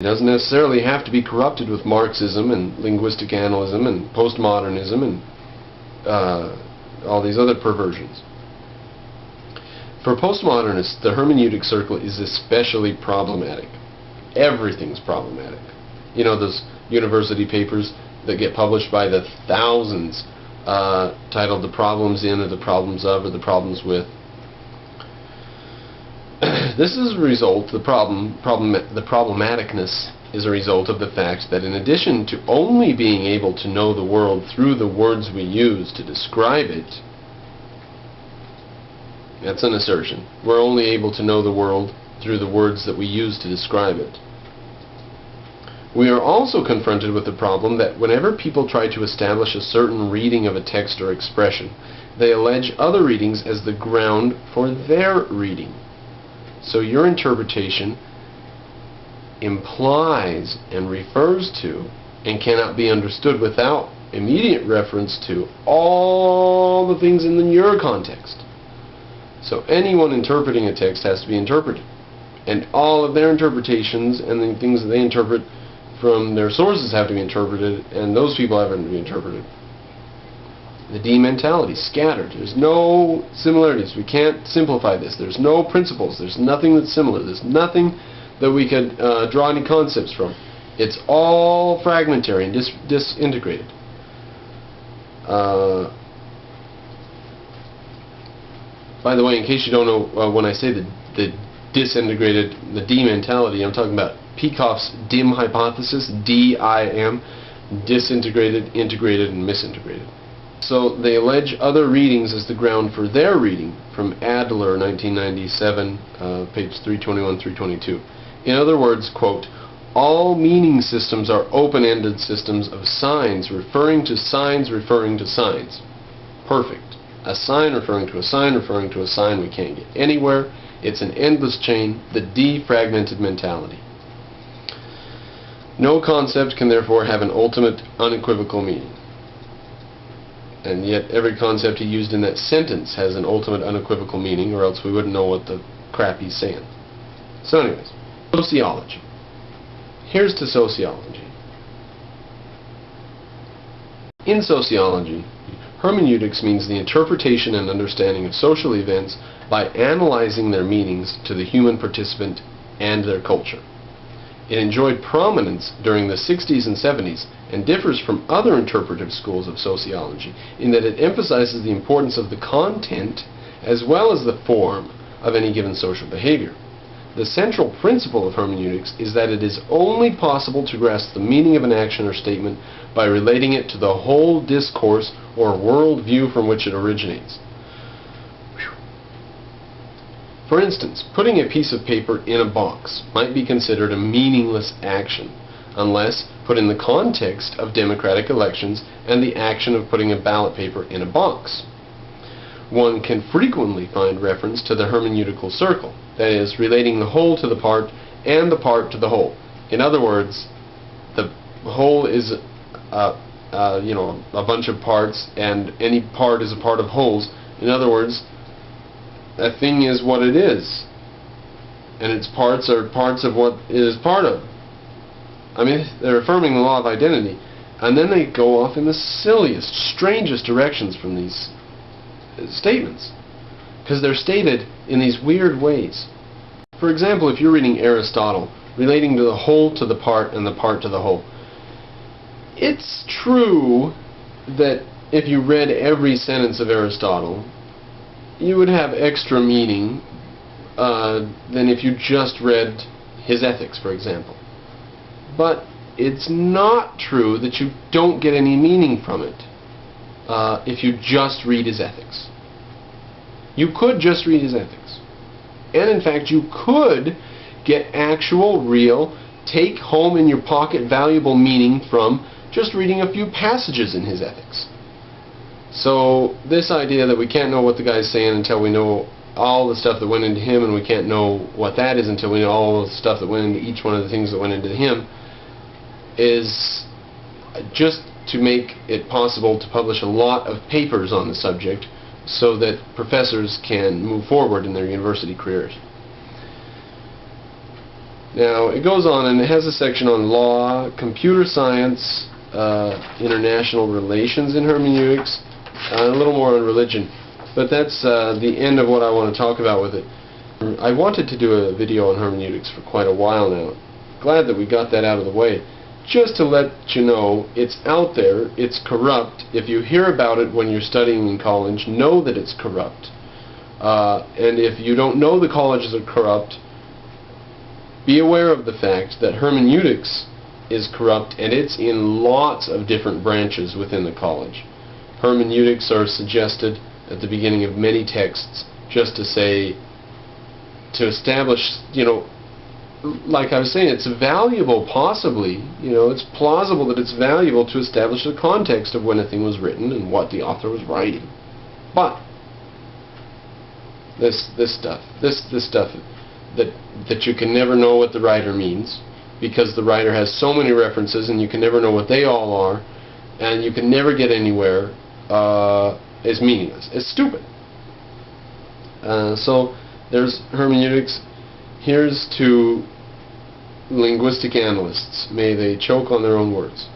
It doesn't necessarily have to be corrupted with Marxism and linguistic analysis and postmodernism and all these other perversions. For postmodernists, the hermeneutic circle is especially problematic. Everything's problematic. You know, those university papers that get published by the thousands titled "The Problems In" or "The Problems Of" or "The Problems With." This is a result, the problematicness is a result of the fact that in addition to only being able to know the world through the words we use to describe it, that's an assertion. We're only able to know the world through the words that we use to describe it. We are also confronted with the problem that whenever people try to establish a certain reading of a text or expression, they allege other readings as the ground for their reading. So your interpretation implies and refers to and cannot be understood without immediate reference to all the things in your context. So anyone interpreting a text has to be interpreted, and all of their interpretations and the things that they interpret from their sources have to be interpreted, and those people have to be interpreted. The D mentality, scattered. There's no similarities. We can't simplify this. There's no principles. There's nothing that's similar. There's nothing that we could draw any concepts from. It's all fragmentary and disintegrated. By the way, in case you don't know, when I say the disintegrated, the D mentality, I'm talking about Peikoff's dim hypothesis, D-I-M, disintegrated, integrated, and misintegrated. So they allege other readings as the ground for their reading, from Adler, 1997, page 321-322. In other words, quote, all meaning systems are open-ended systems of signs referring to signs referring to signs. Perfect. A sign referring to a sign referring to a sign we can't get anywhere. It's an endless chain, the defragmented mentality. No concept can therefore have an ultimate unequivocal meaning. And yet every concept he used in that sentence has an ultimate unequivocal meaning, or else we wouldn't know what the crap he's saying. So anyways, sociology. Here's to sociology. In sociology, hermeneutics means the interpretation and understanding of social events by analyzing their meanings to the human participant and their culture. It enjoyed prominence during the 60s and 70s and differs from other interpretive schools of sociology in that it emphasizes the importance of the content as well as the form of any given social behavior. The central principle of hermeneutics is that it is only possible to grasp the meaning of an action or statement by relating it to the whole discourse or worldview from which it originates. For instance, putting a piece of paper in a box might be considered a meaningless action unless put in the context of democratic elections and the action of putting a ballot paper in a box. One can frequently find reference to the hermeneutical circle, that is, relating the whole to the part and the part to the whole. In other words, the whole is a bunch of parts, and any part is a part of wholes. In other words, a thing is what it is, and its parts are parts of what it is part of. I mean, they're affirming the law of identity, and then they go off in the silliest, strangest directions from these statements, because they're stated in these weird ways. For example, if you're reading Aristotle, relating to the whole to the part and the part to the whole, it's true that if you read every sentence of Aristotle, you would have extra meaning than if you just read his Ethics, for example. But it's not true that you don't get any meaning from it if you just read his Ethics. You could just read his Ethics. And in fact, you could get actual, real, take home in your pocket valuable meaning from just reading a few passages in his Ethics. So this idea that we can't know what the guy's saying until we know all the stuff that went into him, and we can't know what that is until we know all the stuff that went into each one of the things that went into him, is just to make it possible to publish a lot of papers on the subject so that professors can move forward in their university careers. Now, it goes on and it has a section on law, computer science, international relations in hermeneutics, a little more on religion. But that's the end of what I want to talk about with it. I wanted to do a video on hermeneutics for quite a while now. Glad that we got that out of the way. Just to let you know, it's out there, it's corrupt. If you hear about it when you're studying in college, know that it's corrupt. And if you don't know the colleges are corrupt, be aware of the fact that hermeneutics is corrupt, and it's in lots of different branches within the college. Hermeneutics are suggested at the beginning of many texts just to say, to establish, like I was saying, it's valuable possibly, it's plausible that it's valuable to establish the context of when a thing was written and what the author was writing. But this stuff that you can never know what the writer means, because the writer has so many references and you can never know what they all are, and you can never get anywhere, is meaningless. It's stupid. So there's hermeneutics. Here's to linguistic analysts. May they choke on their own words.